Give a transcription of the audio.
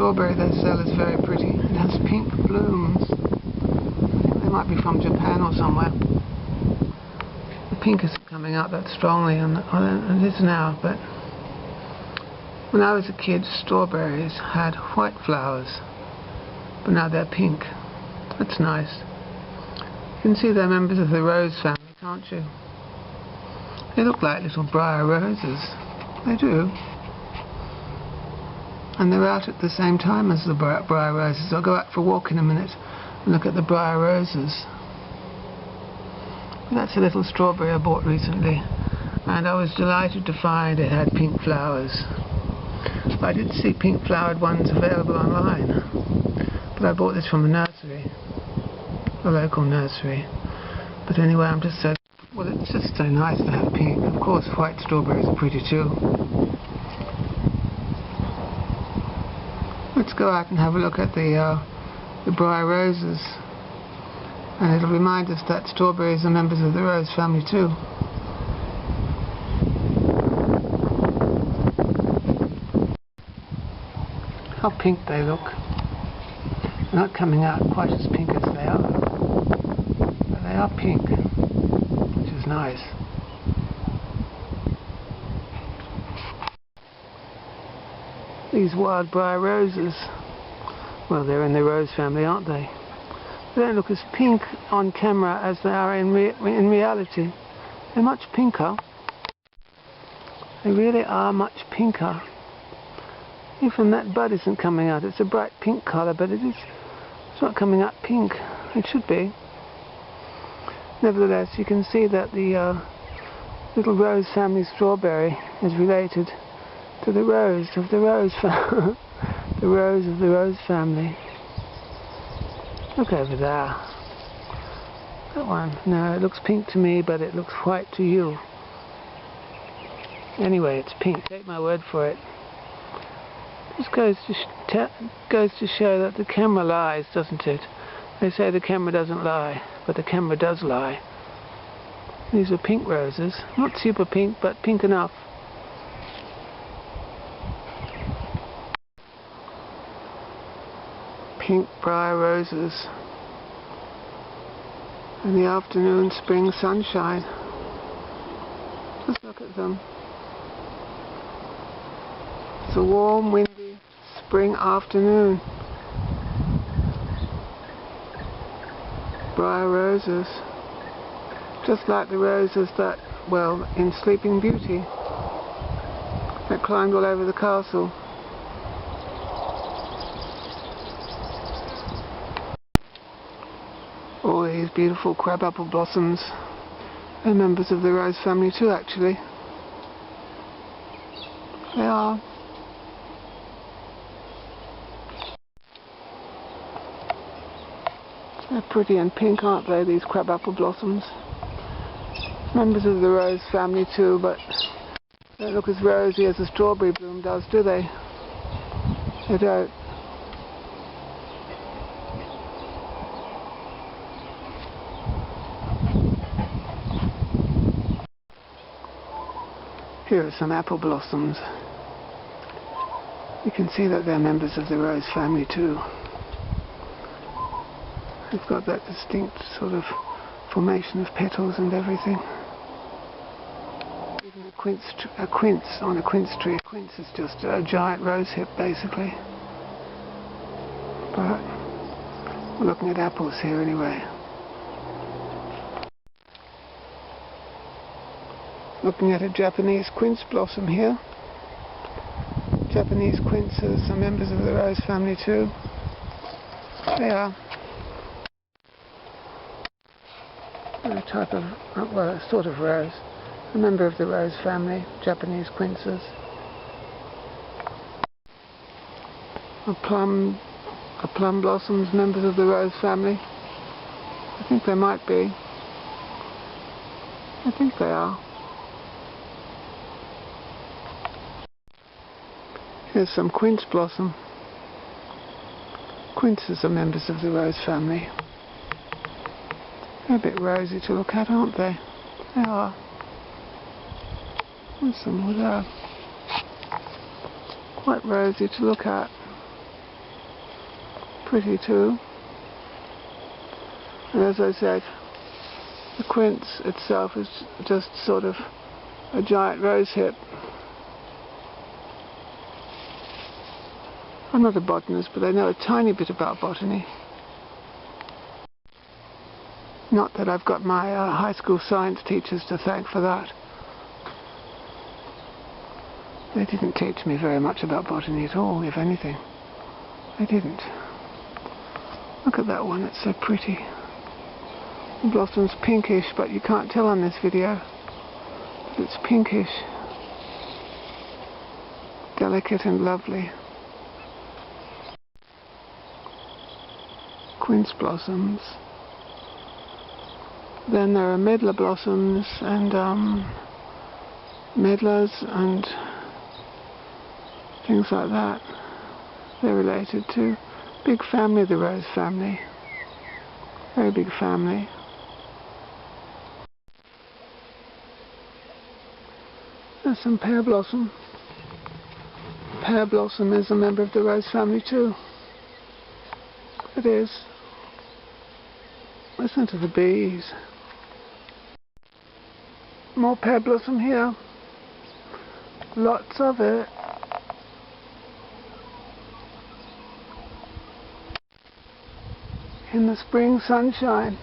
strawberry they sell is very pretty. It has pink blooms. They might be from Japan or somewhere. The pink isn't coming out that strongly, and it is now, but when I was a kid, strawberries had white flowers, but now they're pink. That's nice. You can see they're members of the rose family, can't you? They look like little briar roses. They do. And they're out at the same time as the briar roses. I'll go out for a walk in a minute and look at the briar roses. That's a little strawberry I bought recently, and I was delighted to find it had pink flowers. I did see pink flowered ones available online, but I bought this from a nursery, a local nursery. But anyway, I'm just so, well, it's just so nice to have pink. Of course, white strawberries are pretty too. Let's go out and have a look at the briar roses, and it'll remind us that strawberries are members of the rose family too. How pink they look. They're not coming out quite as pink as they are, but they are pink, which is nice. These wild briar roses, well, they're in the rose family, aren't they? They don't look as pink on camera as they are in reality. They're much pinker. They really are much pinker. Even that bud isn't coming out. It's a bright pink colour, but it's not coming out pink. It should be. Nevertheless, you can see that the little rose family strawberry is related to the rose of the rose family. The rose of the rose family. Look over there. That one. No, it looks pink to me, but it looks white to you. Anyway, it's pink. Take my word for it. This goes to show that the camera lies, doesn't it? They say the camera doesn't lie, but the camera does lie. These are pink roses. Not super pink, but pink enough. Pink briar roses in the afternoon spring sunshine. Just look at them. It's a warm, windy spring afternoon. Briar roses, just like the roses that, well, in Sleeping Beauty, that climbed all over the castle. All these beautiful crabapple blossoms are members of the rose family too, actually. They are. They're pretty and pink, aren't they, these crabapple blossoms? Members of the rose family too, but they don't look as rosy as a strawberry bloom does, do they? They don't. Here are some apple blossoms. You can see that they're members of the rose family too. They've got that distinct sort of formation of petals and everything. Even a quince on a quince tree. A quince is just a giant rose hip, basically. But we're looking at apples here anyway. Looking at a Japanese quince blossom here. Japanese quinces are members of the rose family too. They are. A type of, well, a sort of rose. A member of the rose family, Japanese quinces. A plum blossoms, members of the rose family. I think they might be. I think they are. Here's some quince blossom. Quinces are members of the rose family. They're a bit rosy to look at, aren't they? They are. There's some more there. Quite rosy to look at. pretty too. And as I said, the quince itself is just sort of a giant rose hip. I'm not a botanist, but I know a tiny bit about botany. Not that I've got my high school science teachers to thank for that. They didn't teach me very much about botany at all, if anything. They didn't. Look at that one, it's so pretty. The blossom's pinkish, but you can't tell on this video. But it's pinkish. Delicate and lovely. Quince blossoms. Then there are medlar blossoms and medlars and things like that. They're related to big family, the rose family. Very big family. There's some pear blossom. Pear blossom is a member of the rose family too. It is. Listen to the bees. More pear blossom here. Lots of it. In the spring sunshine.